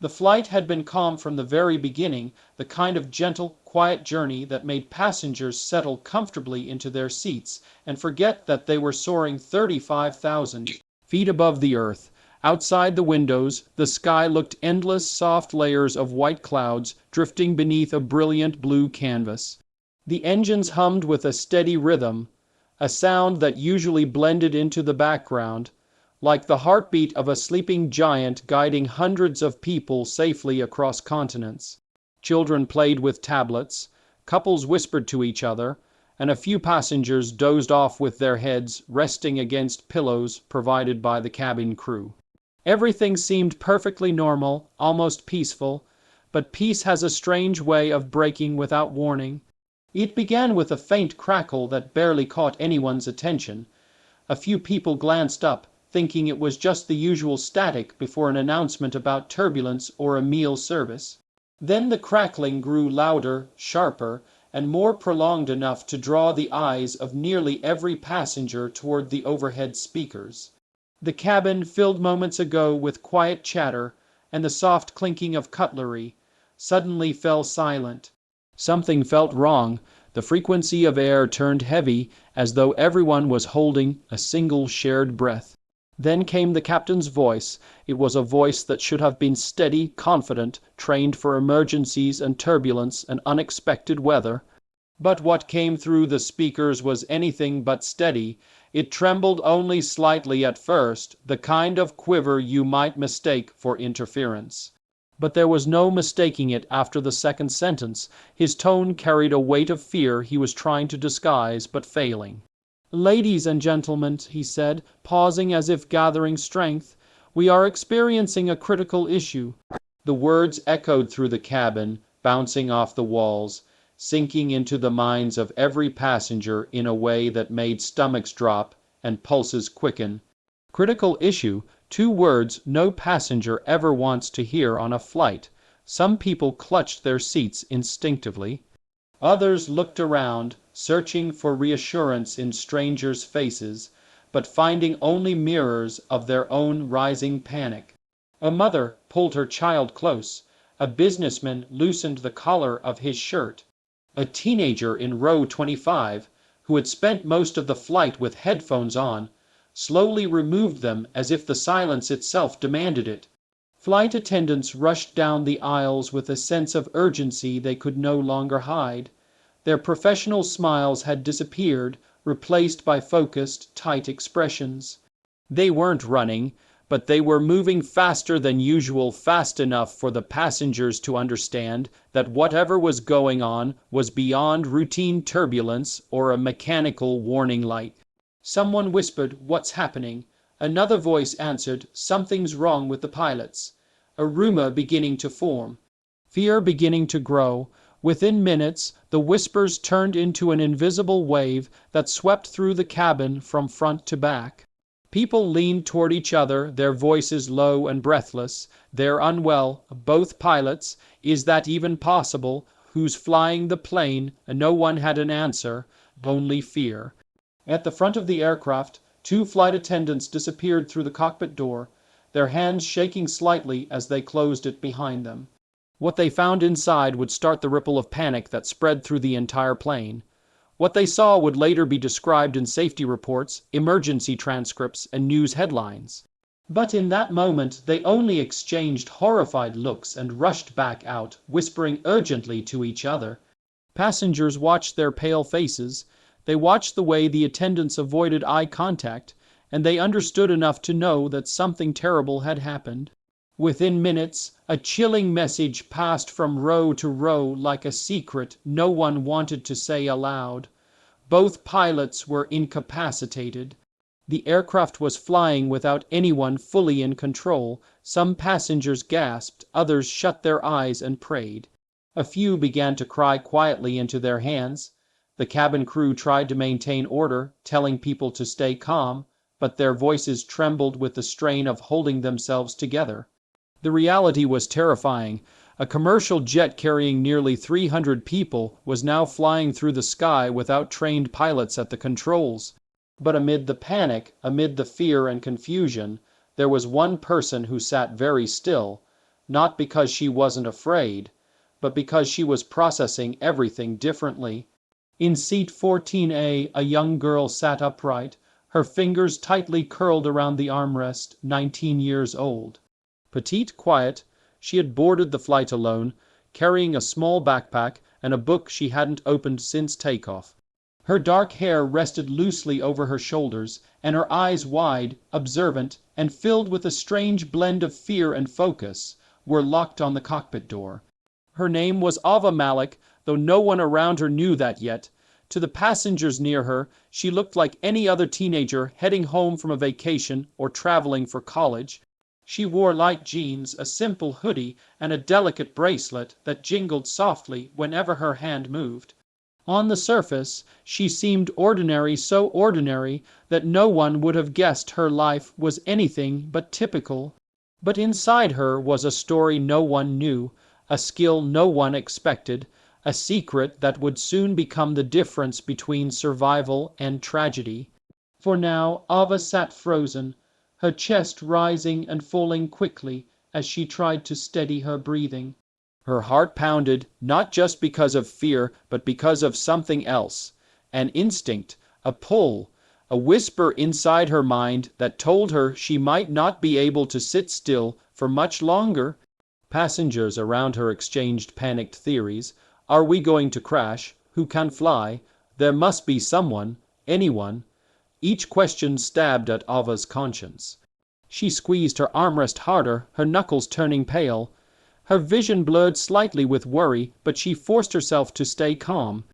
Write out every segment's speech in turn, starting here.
The flight had been calm from the very beginning, the kind of gentle, quiet journey that made passengers settle comfortably into their seats and forget that they were soaring 35,000 feet above the earth. Outside the windows, the sky looked endless soft layers of white clouds drifting beneath a brilliant blue canvas. The engines hummed with a steady rhythm, a sound that usually blended into the background, like the heartbeat of a sleeping giant guiding hundreds of people safely across continents. Children played with tablets, couples whispered to each other, and a few passengers dozed off with their heads resting against pillows provided by the cabin crew. Everything seemed perfectly normal, almost peaceful, but peace has a strange way of breaking without warning. It began with a faint crackle that barely caught anyone's attention. A few people glanced up, thinking it was just the usual static before an announcement about turbulence or a meal service. Then the crackling grew louder, sharper, and more prolonged enough to draw the eyes of nearly every passenger toward the overhead speakers. The cabin, filled moments ago with quiet chatter and the soft clinking of cutlery, suddenly fell silent. Something felt wrong. The frequency of air turned heavy, as though everyone was holding a single shared breath. Then came the captain's voice. It was a voice that should have been steady, confident, trained for emergencies and turbulence and unexpected weather. But what came through the speakers was anything but steady. It trembled only slightly at first, the kind of quiver you might mistake for interference. But there was no mistaking it after the second sentence. His tone carried a weight of fear he was trying to disguise, but failing. "Ladies and gentlemen," he said, pausing as if gathering strength, "we are experiencing a critical issue." The words echoed through the cabin, bouncing off the walls, sinking into the minds of every passenger in a way that made stomachs drop and pulses quicken. Critical issue, two words no passenger ever wants to hear on a flight. Some people clutched their seats instinctively. Others looked around, searching for reassurance in strangers' faces, but finding only mirrors of their own rising panic. A mother pulled her child close. A businessman loosened the collar of his shirt. A teenager in row 25, who had spent most of the flight with headphones on, slowly removed them as if the silence itself demanded it. Flight attendants rushed down the aisles with a sense of urgency they could no longer hide. Their professional smiles had disappeared, replaced by focused, tight expressions. They weren't running, but they were moving faster than usual, fast enough for the passengers to understand that whatever was going on was beyond routine turbulence or a mechanical warning light. Someone whispered, "What's happening?" Another voice answered, "Something's wrong with the pilots." A rumor beginning to form. Fear beginning to grow. Within minutes, the whispers turned into an invisible wave that swept through the cabin from front to back. People leaned toward each other, their voices low and breathless. "They're unwell, both pilots. Is that even possible? Who's flying the plane?" No one had an answer, only fear. At the front of the aircraft, two flight attendants disappeared through the cockpit door, their hands shaking slightly as they closed it behind them. What they found inside would start the ripple of panic that spread through the entire plane. What they saw would later be described in safety reports, emergency transcripts, and news headlines. But in that moment, they only exchanged horrified looks and rushed back out, whispering urgently to each other. Passengers watched their pale faces. They watched the way the attendants avoided eye contact, and they understood enough to know that something terrible had happened. Within minutes, a chilling message passed from row to row like a secret no one wanted to say aloud. Both pilots were incapacitated. The aircraft was flying without anyone fully in control. Some passengers gasped, others shut their eyes and prayed. A few began to cry quietly into their hands. The cabin crew tried to maintain order, telling people to stay calm, but their voices trembled with the strain of holding themselves together. The reality was terrifying. A commercial jet carrying nearly 300 people was now flying through the sky without trained pilots at the controls. But amid the panic, amid the fear and confusion, there was one person who sat very still, not because she wasn't afraid, but because she was processing everything differently. In seat 14A, a young girl sat upright, her fingers tightly curled around the armrest, 19 years old. Petite, quiet, she had boarded the flight alone, carrying a small backpack and a book she hadn't opened since takeoff. Her dark hair rested loosely over her shoulders, and her eyes, wide, observant, and filled with a strange blend of fear and focus, were locked on the cockpit door. Her name was Ava Malik, though no one around her knew that yet. To the passengers near her, she looked like any other teenager heading home from a vacation or traveling for college. She wore light jeans, a simple hoodie, and a delicate bracelet that jingled softly whenever her hand moved. On the surface, she seemed ordinary, so ordinary that no one would have guessed her life was anything but typical. But inside her was a story no one knew, a skill no one expected, a secret that would soon become the difference between survival and tragedy. For now Ava sat frozen, her chest rising and falling quickly as she tried to steady her breathing. Her heart pounded, not just because of fear, but because of something else. An instinct, a pull, a whisper inside her mind that told her she might not be able to sit still for much longer. Passengers around her exchanged panicked theories. Are we going to crash? Who can fly? There must be someone, anyone. Each question stabbed at Ava's conscience. She squeezed her armrest harder, her knuckles turning pale. Her vision blurred slightly with worry, but she forced herself to stay calm.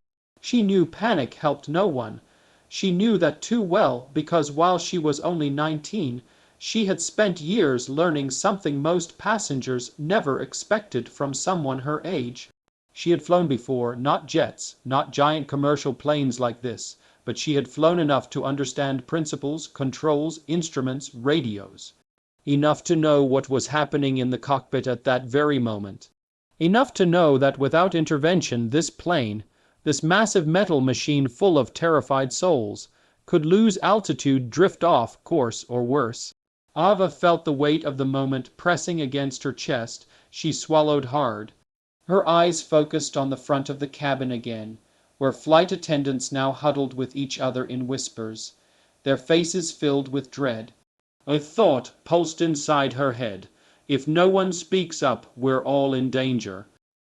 She knew panic helped no one. She knew that too well because while she was only 19, she had spent years learning something most passengers never expected from someone her age. She had flown before, not jets, not giant commercial planes like this, but she had flown enough to understand principles, controls, instruments, radios. Enough to know what was happening in the cockpit at that very moment. Enough to know that without intervention this plane, this massive metal machine full of terrified souls, could lose altitude, drift off course, or worse. Ava felt the weight of the moment pressing against her chest. She swallowed hard. Her eyes focused on the front of the cabin again, where flight attendants now huddled with each other in whispers, their faces filled with dread. A thought pulsed inside her head. If no one speaks up, we're all in danger.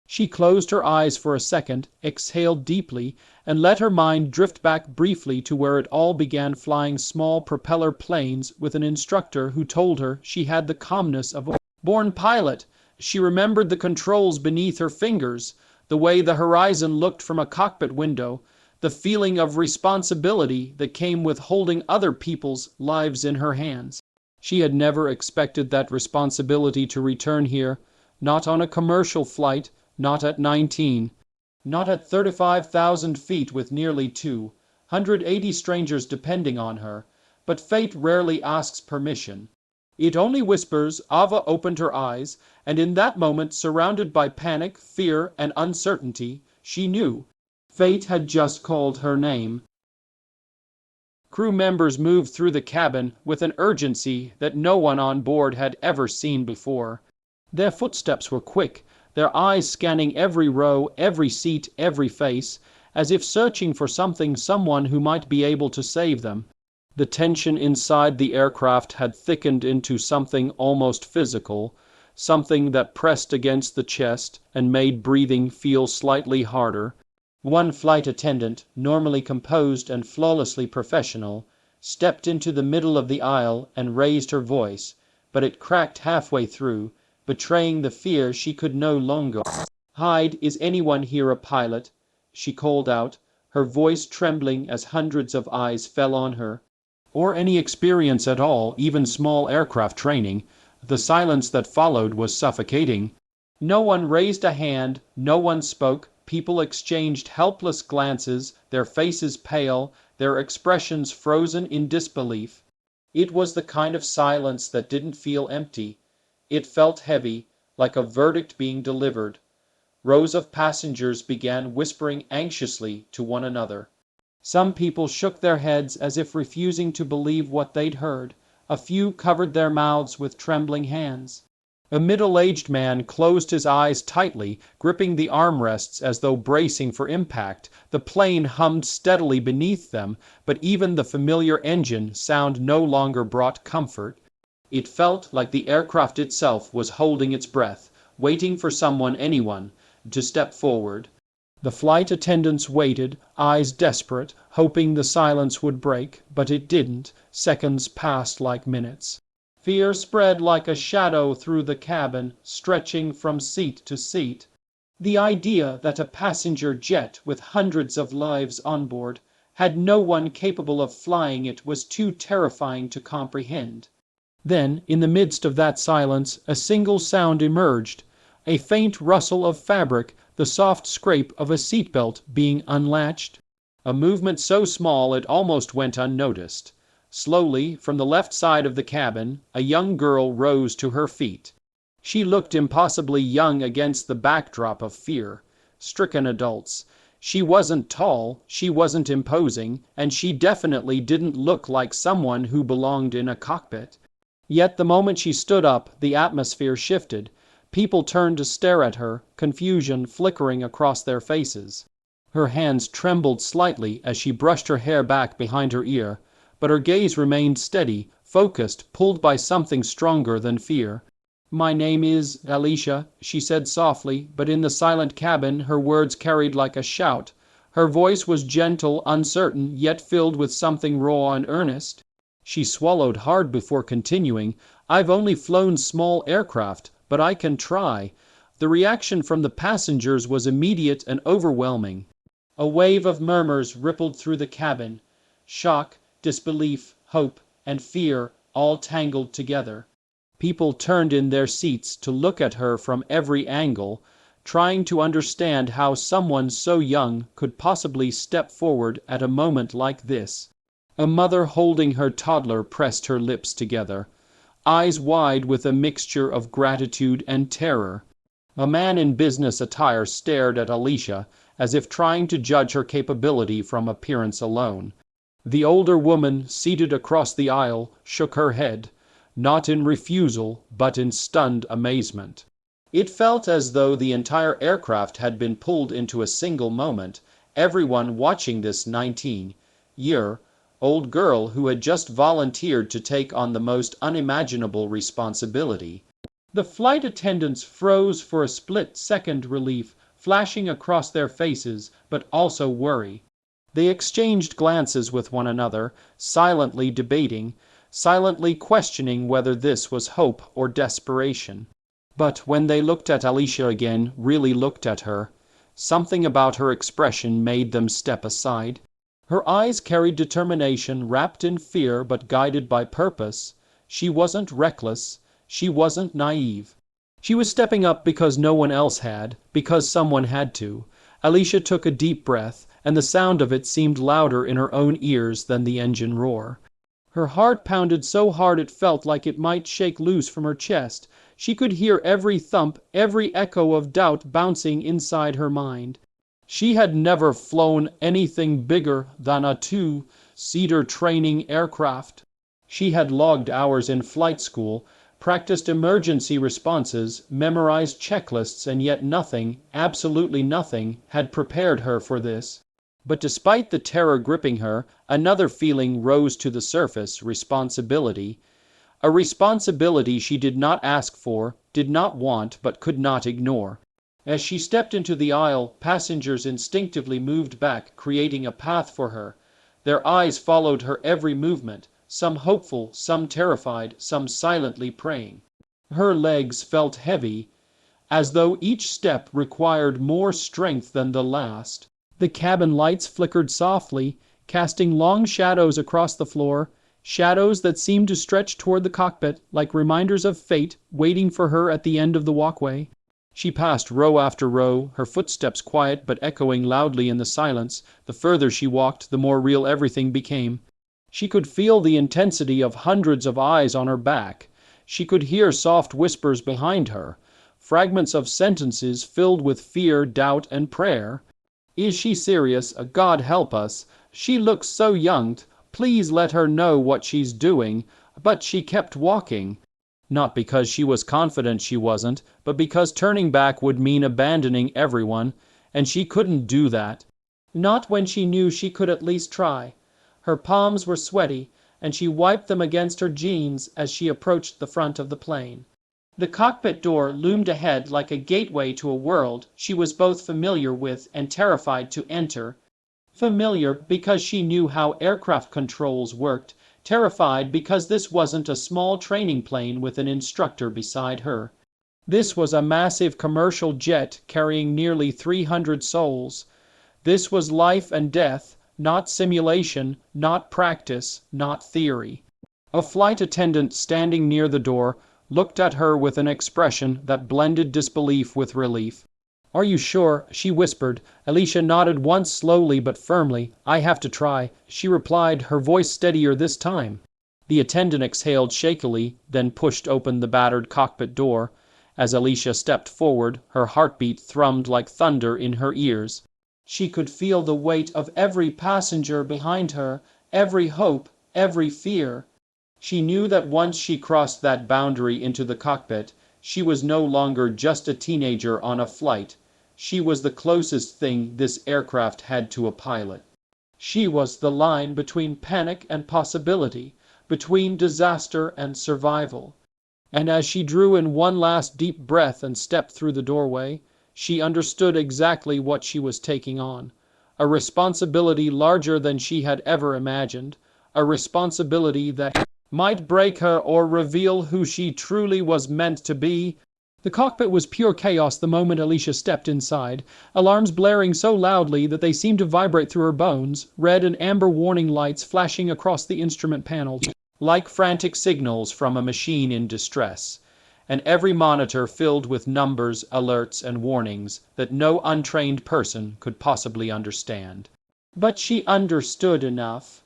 She closed her eyes for a second, exhaled deeply, and let her mind drift back briefly to where it all began, flying small propeller planes with an instructor who told her she had the calmness of a born pilot. She remembered the controls beneath her fingers, the way the horizon looked from a cockpit window, the feeling of responsibility that came with holding other people's lives in her hands. She had never expected that responsibility to return here, not on a commercial flight, not at 19, not at 35,000 feet with nearly 280 strangers depending on her. But fate rarely asks permission. It only whispers. Ava opened her eyes, and in that moment, surrounded by panic, fear, and uncertainty, she knew. Fate had just called her name. Crew members moved through the cabin with an urgency that no one on board had ever seen before. Their footsteps were quick, their eyes scanning every row, every seat, every face, as if searching for someone who might be able to save them. The tension inside the aircraft had thickened into something almost physical, something that pressed against the chest and made breathing feel slightly harder. One flight attendant, normally composed and flawlessly professional, stepped into the middle of the aisle and raised her voice, but it cracked halfway through, betraying the fear she could no longer hide. Is anyone here a pilot? She called out, her voice trembling as hundreds of eyes fell on her. Or any experience at all, even small aircraft training. The silence that followed was suffocating. No one raised a hand, no one spoke. People exchanged helpless glances, their faces pale, their expressions frozen in disbelief. It was the kind of silence that didn't feel empty. It felt heavy, like a verdict being delivered. Rows of passengers began whispering anxiously to one another. Some people shook their heads as if refusing to believe what they'd heard. A few covered their mouths with trembling hands. A middle-aged man closed his eyes tightly, gripping the armrests as though bracing for impact. The plane hummed steadily beneath them, but even the familiar engine sound no longer brought comfort. It felt like the aircraft itself was holding its breath, waiting for someone, anyone, to step forward. The flight attendants waited, eyes desperate, hoping the silence would break, but it didn't. Seconds passed like minutes. Fear spread like a shadow through the cabin, stretching from seat to seat. The idea that a passenger jet with hundreds of lives on board had no one capable of flying it was too terrifying to comprehend. Then, in the midst of that silence, a single sound emerged. A faint rustle of fabric, the soft scrape of a seatbelt being unlatched. A movement so small it almost went unnoticed. Slowly, from the left side of the cabin, a young girl rose to her feet. She looked impossibly young against the backdrop of fear-stricken adults. She wasn't tall, she wasn't imposing, and she definitely didn't look like someone who belonged in a cockpit. Yet the moment she stood up, the atmosphere shifted. People turned to stare at her, confusion flickering across their faces. Her hands trembled slightly as she brushed her hair back behind her ear, but her gaze remained steady, focused, pulled by something stronger than fear. "My name is Alisha," she said softly, but in the silent cabin her words carried like a shout. Her voice was gentle, uncertain, yet filled with something raw and earnest. She swallowed hard before continuing. "I've only flown small aircraft, but I can try." The reaction from the passengers was immediate and overwhelming. A wave of murmurs rippled through the cabin. Shock, disbelief, hope, and fear all tangled together. People turned in their seats to look at her from every angle, trying to understand how someone so young could possibly step forward at a moment like this. A mother holding her toddler pressed her lips together, eyes wide with a mixture of gratitude and terror. A man in business attire stared at Alisha, as if trying to judge her capability from appearance alone. The older woman, seated across the aisle, shook her head, not in refusal, but in stunned amazement. It felt as though the entire aircraft had been pulled into a single moment, everyone watching this 19-year-old girl who had just volunteered to take on the most unimaginable responsibility. The flight attendants froze for a split-second, relief flashing across their faces, but also worry. They exchanged glances with one another, silently debating, silently questioning whether this was hope or desperation. But when they looked at Alisha again, really looked at her, something about her expression made them step aside. Her eyes carried determination, wrapped in fear but guided by purpose. She wasn't reckless, she wasn't naive. She was stepping up because no one else had, because someone had to. Alisha took a deep breath, and the sound of it seemed louder in her own ears than the engine roar. Her heart pounded so hard it felt like it might shake loose from her chest. She could hear every thump, every echo of doubt bouncing inside her mind. She had never flown anything bigger than a two-seater training aircraft. She had logged hours in flight school, practiced emergency responses, memorized checklists, and yet nothing, absolutely nothing, had prepared her for this. But despite the terror gripping her, another feeling rose to the surface: responsibility. A responsibility she did not ask for, did not want, but could not ignore. As she stepped into the aisle, passengers instinctively moved back, creating a path for her. Their eyes followed her every movement, some hopeful, some terrified, some silently praying. Her legs felt heavy, as though each step required more strength than the last. The cabin lights flickered softly, casting long shadows across the floor, shadows that seemed to stretch toward the cockpit like reminders of fate waiting for her at the end of the walkway. She passed row after row, her footsteps quiet but echoing loudly in the silence. The further she walked, the more real everything became. She could feel the intensity of hundreds of eyes on her back. She could hear soft whispers behind her, fragments of sentences filled with fear, doubt, and prayer. Is she serious? God help us. She looks so young. Please let her know what she's doing. But she kept walking. Not because she was confident she wasn't, but because turning back would mean abandoning everyone, and she couldn't do that. Not when she knew she could at least try. Her palms were sweaty, and she wiped them against her jeans as she approached the front of the plane. The cockpit door loomed ahead like a gateway to a world she was both familiar with and terrified to enter. Familiar because she knew how aircraft controls worked, terrified because this wasn't a small training plane with an instructor beside her. This was a massive commercial jet carrying nearly 300 souls. This was life and death, not simulation, not practice, not theory. A flight attendant standing near the door looked at her with an expression that blended disbelief with relief. "Are you sure?" she whispered. Alisha nodded once slowly but firmly. "I have to try," she replied, her voice steadier this time. The attendant exhaled shakily, then pushed open the battered cockpit door. As Alisha stepped forward, her heartbeat thrummed like thunder in her ears. She could feel the weight of every passenger behind her, every hope, every fear. She knew that once she crossed that boundary into the cockpit, she was no longer just a teenager on a flight. She was the closest thing this aircraft had to a pilot. She was the line between panic and possibility, between disaster and survival. And as she drew in one last deep breath and stepped through the doorway, she understood exactly what she was taking on. A responsibility larger than she had ever imagined. A responsibility that might break her or reveal who she truly was meant to be. The cockpit was pure chaos the moment Alisha stepped inside, alarms blaring so loudly that they seemed to vibrate through her bones, red and amber warning lights flashing across the instrument panels, like frantic signals from a machine in distress, and every monitor filled with numbers, alerts, and warnings that no untrained person could possibly understand. But she understood enough.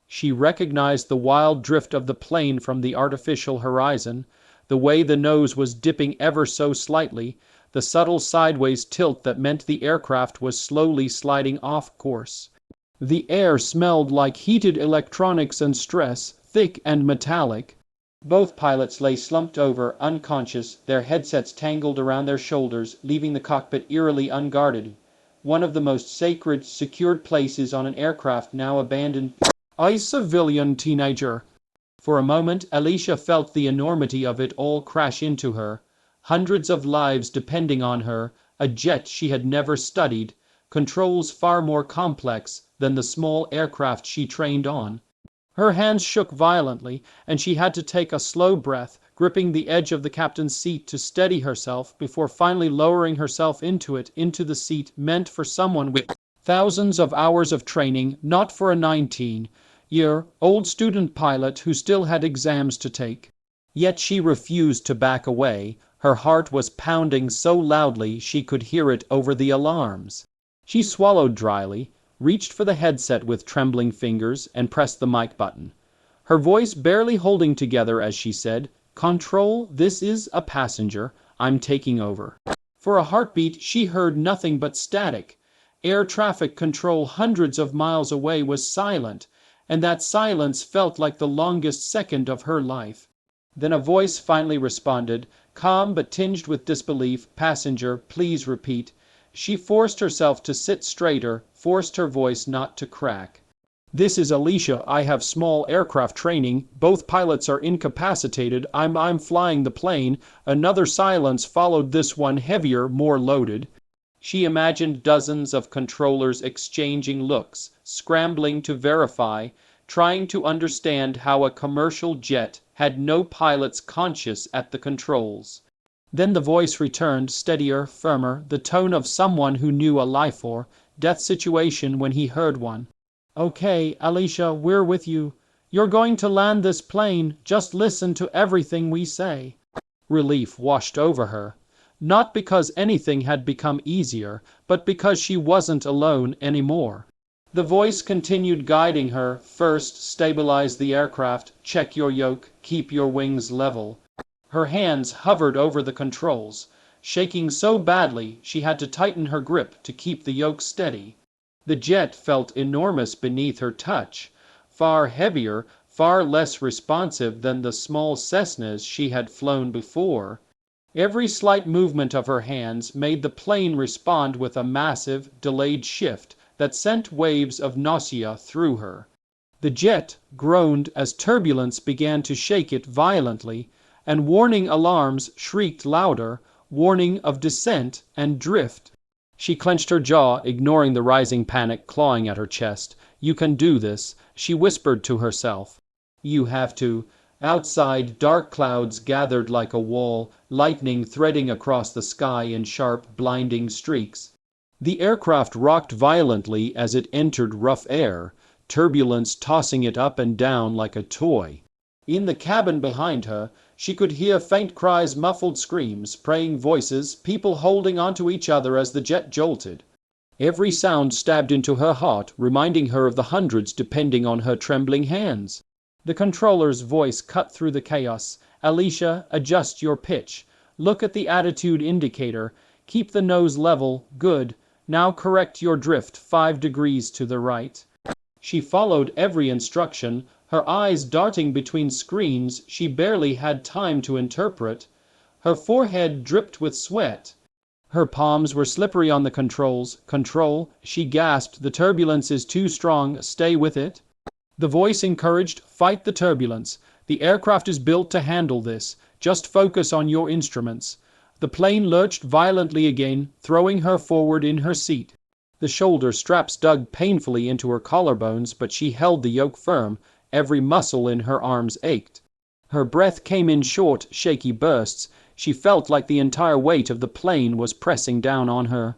She recognized the wild drift of the plane from the artificial horizon, the way the nose was dipping ever so slightly, the subtle sideways tilt that meant the aircraft was slowly sliding off course. The air smelled like heated electronics and stress, thick and metallic. Both pilots lay slumped over, unconscious, their headsets tangled around their shoulders, leaving the cockpit eerily unguarded. One of the most sacred, secured places on an aircraft now abandoned. A civilian teenager. For a moment, Alisha felt the enormity of it all crash into her. Hundreds of lives depending on her, a jet she had never studied, controls far more complex than the small aircraft she trained on. Her hands shook violently, and she had to take a slow breath, gripping the edge of the captain's seat to steady herself before finally lowering herself into the seat meant for someone with thousands of hours of training, not for a 19-year-old student pilot who still had exams to take. Yet she refused to back away. Her heart was pounding so loudly she could hear it over the alarms. She swallowed dryly, reached for the headset with trembling fingers, and pressed the mic button. Her voice barely holding together as she said, "Control, this is a passenger. I'm taking over." For a heartbeat, she heard nothing but static. Air traffic control hundreds of miles away was silent, and that silence felt like the longest second of her life. Then a voice finally responded, calm but tinged with disbelief, "Passenger, please repeat." She forced herself to sit straighter, forced her voice not to crack. "This is Alisha. I have small aircraft training. Both pilots are incapacitated. I'm flying the plane." Another silence followed this one, heavier, more loaded. She imagined dozens of controllers exchanging looks, scrambling to verify, trying to understand how a commercial jet had no pilots conscious at the controls. Then the voice returned, steadier, firmer, the tone of someone who knew a life or death situation when he heard one. "Okay, Alisha, we're with you. You're going to land this plane. Just listen to everything we say." Relief washed over her. Not because anything had become easier, but because she wasn't alone anymore. The voice continued guiding her. "First, stabilize the aircraft, check your yoke, keep your wings level." Her hands hovered over the controls, shaking so badly she had to tighten her grip to keep the yoke steady. The jet felt enormous beneath her touch, far heavier, far less responsive than the small Cessnas she had flown before. Every slight movement of her hands made the plane respond with a massive, delayed shift that sent waves of nausea through her. The jet groaned as turbulence began to shake it violently, and warning alarms shrieked louder, warning of descent and drift. She clenched her jaw, ignoring the rising panic clawing at her chest. "You can do this," she whispered to herself. "You have to." Outside, dark clouds gathered like a wall, lightning threading across the sky in sharp, blinding streaks. The aircraft rocked violently as it entered rough air, turbulence tossing it up and down like a toy. In the cabin behind her, she could hear faint cries, muffled screams, praying voices, people holding onto each other as the jet jolted. Every sound stabbed into her heart, reminding her of the hundreds depending on her trembling hands. The controller's voice cut through the chaos. "Alisha, adjust your pitch. Look at the attitude indicator. Keep the nose level. Good. Now correct your drift 5 degrees to the right." She followed every instruction, her eyes darting between screens she barely had time to interpret. Her forehead dripped with sweat. Her palms were slippery on the controls. "Control," she gasped, "the turbulence is too strong. Stay with it." The voice encouraged, "Fight the turbulence. The aircraft is built to handle this. Just focus on your instruments." The plane lurched violently again, throwing her forward in her seat. The shoulder straps dug painfully into her collarbones, but she held the yoke firm. Every muscle in her arms ached. Her breath came in short, shaky bursts. She felt like the entire weight of the plane was pressing down on her.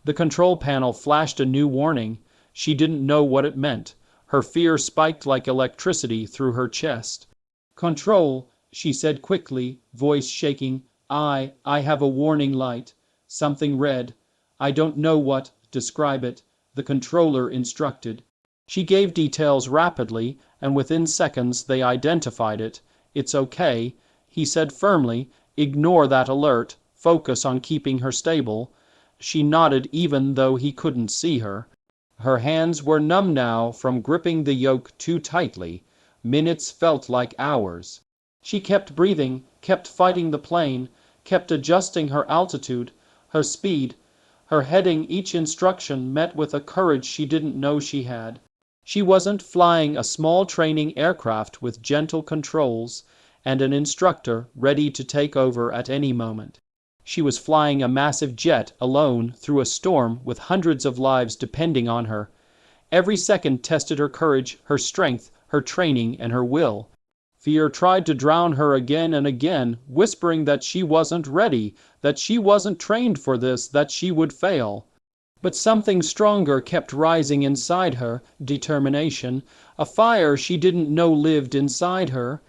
The control panel flashed a new warning. She didn't know what it meant. Her fear spiked like electricity through her chest. "Control," she said quickly, voice shaking. I have a warning light. Something red. I don't know what. Describe it," the controller instructed. She gave details rapidly, and within seconds they identified it. "It's okay," he said firmly. "Ignore that alert. Focus on keeping her stable." She nodded even though he couldn't see her. Her hands were numb now from gripping the yoke too tightly. Minutes felt like hours. She kept breathing, kept fighting the plane, kept adjusting her altitude, her speed, her heading. Each instruction met with a courage she didn't know she had. She wasn't flying a small training aircraft with gentle controls and an instructor ready to take over at any moment. She was flying a massive jet alone through a storm with hundreds of lives depending on her. Every second tested her courage, her strength, her training, and her will. Fear tried to drown her again and again, whispering that she wasn't ready, that she wasn't trained for this, that she would fail. But something stronger kept rising inside her, determination, a fire she didn't know lived inside her.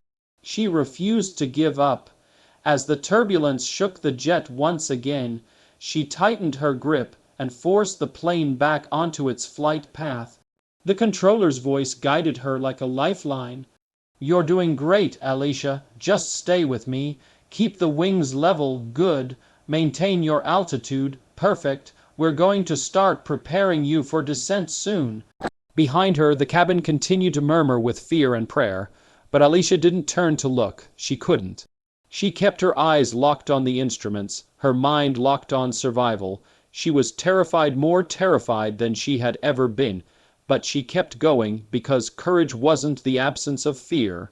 She refused to give up. As the turbulence shook the jet once again, she tightened her grip and forced the plane back onto its flight path. The controller's voice guided her like a lifeline. "You're doing great, Alisha. Just stay with me. Keep the wings level. Good. Maintain your altitude. Perfect. We're going to start preparing you for descent soon." Behind her, the cabin continued to murmur with fear and prayer, but Alisha didn't turn to look. She couldn't. She kept her eyes locked on the instruments, her mind locked on survival. She was terrified, more terrified than she had ever been, but she kept going because courage wasn't the absence of fear.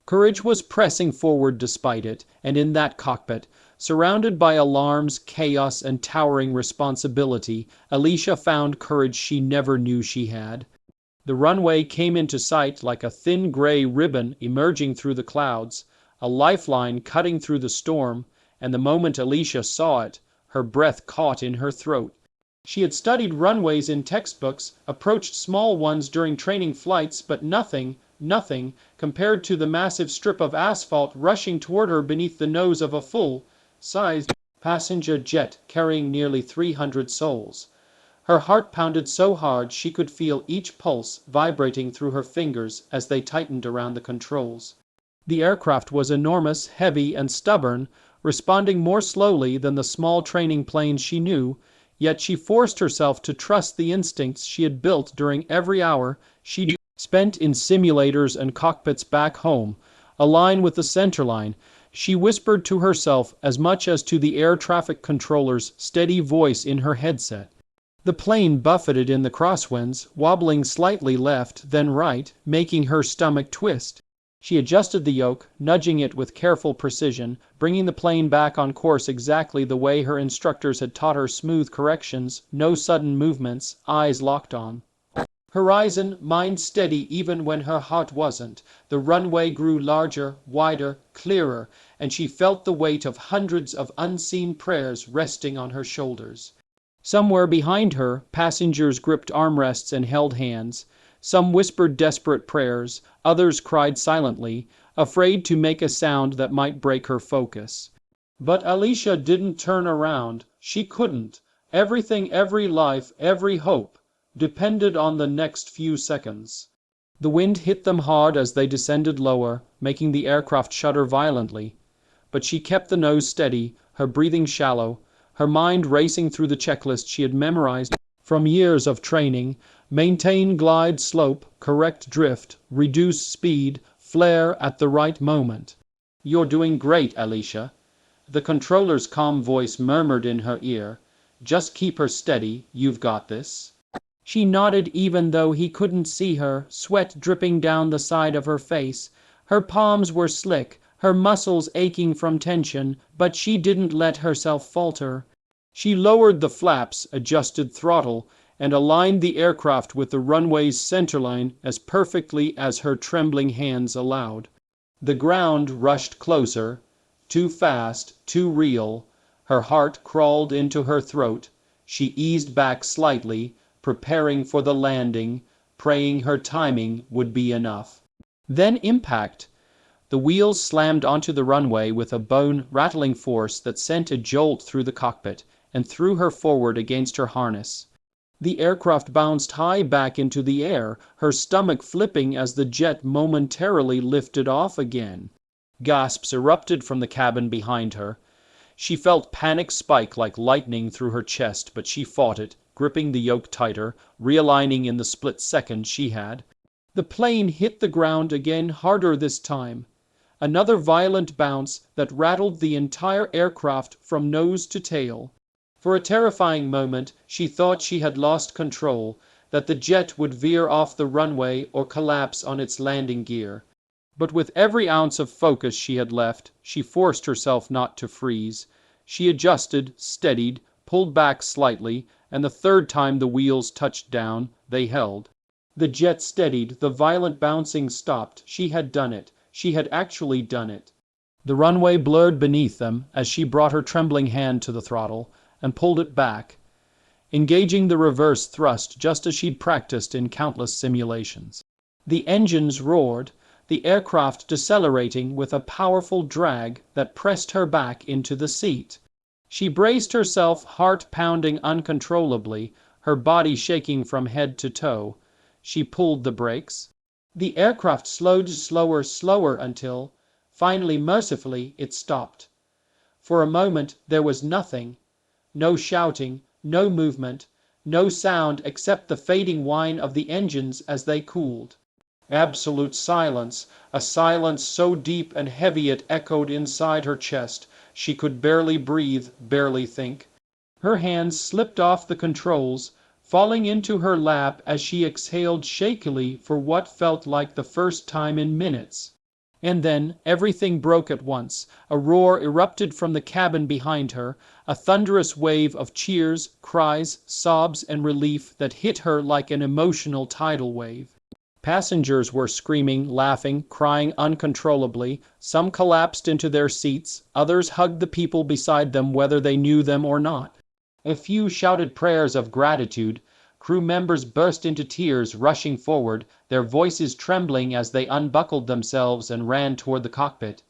Courage was pressing forward despite it, and in that cockpit, surrounded by alarms, chaos, and towering responsibility, Alisha found courage she never knew she had. The runway came into sight like a thin gray ribbon emerging through the clouds, a lifeline cutting through the storm, and the moment Alisha saw it, her breath caught in her throat. She had studied runways in textbooks, approached small ones during training flights, but nothing compared to the massive strip of asphalt rushing toward her beneath the nose of a full-sized passenger jet carrying nearly 300 souls. Her heart pounded so hard she could feel each pulse vibrating through her fingers as they tightened around the controls. The aircraft was enormous, heavy, and stubborn, responding more slowly than the small training planes she knew, yet she forced herself to trust the instincts she had built during every hour she'd spent in simulators and cockpits back home, align with the centerline, she whispered to herself as much as to the air traffic controller's steady voice in her headset. The plane buffeted in the crosswinds, wobbling slightly left, then right, making her stomach twist. She adjusted the yoke, nudging it with careful precision, bringing the plane back on course exactly the way her instructors had taught her. Smooth corrections, no sudden movements, eyes locked on horizon, mind steady even when her heart wasn't. The runway grew larger, wider, clearer, and she felt the weight of hundreds of unseen prayers resting on her shoulders. Somewhere behind her, passengers gripped armrests and held hands. Some whispered desperate prayers, others cried silently, afraid to make a sound that might break her focus. But Alisha didn't turn around. She couldn't. Everything, every life, every hope depended on the next few seconds. The wind hit them hard as they descended lower, making the aircraft shudder violently. But she kept the nose steady, her breathing shallow, her mind racing through the checklist she had memorized from years of training: maintain glide slope, correct drift, reduce speed, flare at the right moment. "You're doing great, Alisha," the controller's calm voice murmured in her ear. "Just keep her steady, you've got this." She nodded even though he couldn't see her, sweat dripping down the side of her face. Her palms were slick, her muscles aching from tension, but she didn't let herself falter. She lowered the flaps, adjusted throttle, and aligned the aircraft with the runway's centerline as perfectly as her trembling hands allowed. The ground rushed closer, too fast, too real. Her heart crawled into her throat. She eased back slightly, preparing for the landing, praying her timing would be enough. Then impact. The wheels slammed onto the runway with a bone-rattling force that sent a jolt through the cockpit and threw her forward against her harness. The aircraft bounced high back into the air, her stomach flipping as the jet momentarily lifted off again. Gasps erupted from the cabin behind her. She felt panic spike like lightning through her chest, but she fought it, gripping the yoke tighter, realigning in the split second she had. The plane hit the ground again, harder this time. Another violent bounce that rattled the entire aircraft from nose to tail. For a terrifying moment, she thought she had lost control, that the jet would veer off the runway or collapse on its landing gear. But with every ounce of focus she had left, she forced herself not to freeze. She adjusted, steadied, pulled back slightly, and the third time the wheels touched down, they held. The jet steadied, the violent bouncing stopped. She had done it. She had actually done it. The runway blurred beneath them as she brought her trembling hand to the throttle and pulled it back, engaging the reverse thrust just as she'd practiced in countless simulations. The engines roared, the aircraft decelerating with a powerful drag that pressed her back into the seat. She braced herself, heart pounding uncontrollably, her body shaking from head to toe. She pulled the brakes. The aircraft slowed slower until, finally, mercifully, it stopped. For a moment there was nothing. No shouting, no movement, no sound except the fading whine of the engines as they cooled. Absolute silence, a silence so deep and heavy it echoed inside her chest. She could barely breathe, barely think. Her hands slipped off the controls, falling into her lap as she exhaled shakily for what felt like the first time in minutes. And then everything broke at once. A roar erupted from the cabin behind her, a thunderous wave of cheers, cries, sobs, and relief that hit her like an emotional tidal wave. Passengers were screaming, laughing, crying uncontrollably. Some collapsed into their seats, others hugged the people beside them whether they knew them or not. A few shouted prayers of gratitude. Crew members burst into tears, rushing forward, their voices trembling as they unbuckled themselves and ran toward the cockpit.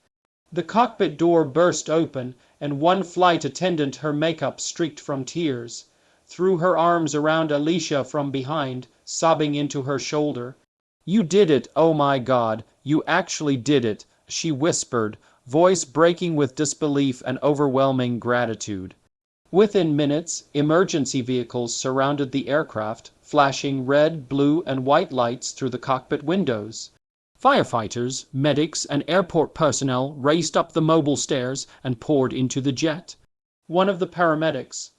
The cockpit door burst open, and one flight attendant, her makeup streaked from tears, threw her arms around Alisha from behind, sobbing into her shoulder. "You did it, oh my God, you actually did it," she whispered, voice breaking with disbelief and overwhelming gratitude. Within minutes, emergency vehicles surrounded the aircraft, flashing red, blue, and white lights through the cockpit windows. Firefighters, medics, and airport personnel raced up the mobile stairs and poured into the jet. One of the paramedics,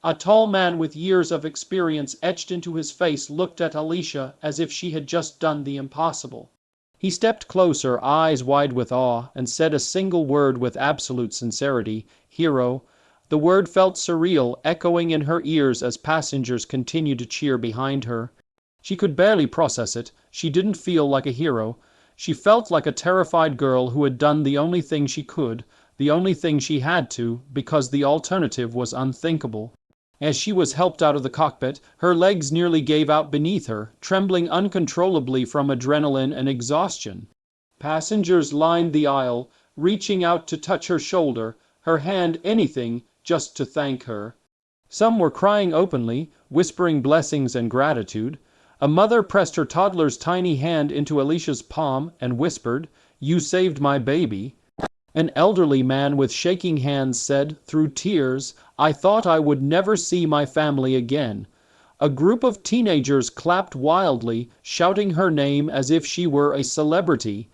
a tall man with years of experience etched into his face, looked at Alisha as if she had just done the impossible. He stepped closer, eyes wide with awe, and said a single word with absolute sincerity: "Hero." The word felt surreal, echoing in her ears as passengers continued to cheer behind her. She could barely process it. She didn't feel like a hero. She felt like a terrified girl who had done the only thing she could, the only thing she had to, because the alternative was unthinkable. As she was helped out of the cockpit, her legs nearly gave out beneath her, trembling uncontrollably from adrenaline and exhaustion. Passengers lined the aisle, reaching out to touch her shoulder, her hand, anything, just to thank her. Some were crying openly, whispering blessings and gratitude. A mother pressed her toddler's tiny hand into Alisha's palm and whispered, "You saved my baby." An elderly man with shaking hands said, through tears, "I thought I would never see my family again." A group of teenagers clapped wildly, shouting her name as if she were a celebrity.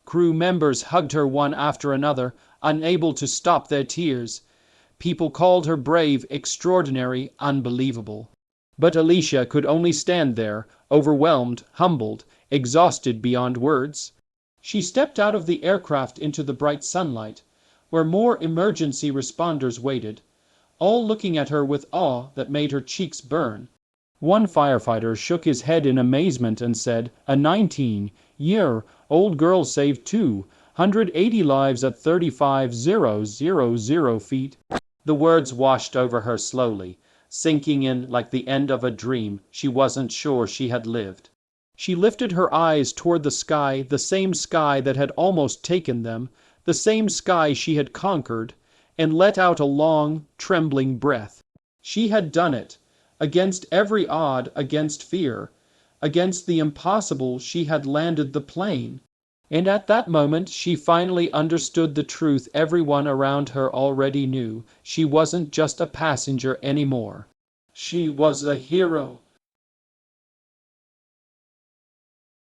Crew members hugged her one after another, unable to stop their tears. People called her brave, extraordinary, unbelievable. But Alisha could only stand there, overwhelmed, humbled, exhausted beyond words. She stepped out of the aircraft into the bright sunlight, where more emergency responders waited, all looking at her with awe that made her cheeks burn. One firefighter shook his head in amazement and said, "A 19-year-old girl saved 280 lives at 35,000 feet." The words washed over her slowly, sinking in like the end of a dream. She wasn't sure she had lived. She lifted her eyes toward the same sky that had almost taken them, the same sky she had conquered, and let out a long, trembling breath. She had done it. Against every odd, against fear, against the impossible, she had landed the plane. And at that moment she finally understood the truth everyone around her already knew. She wasn't just a passenger anymore. She was a hero.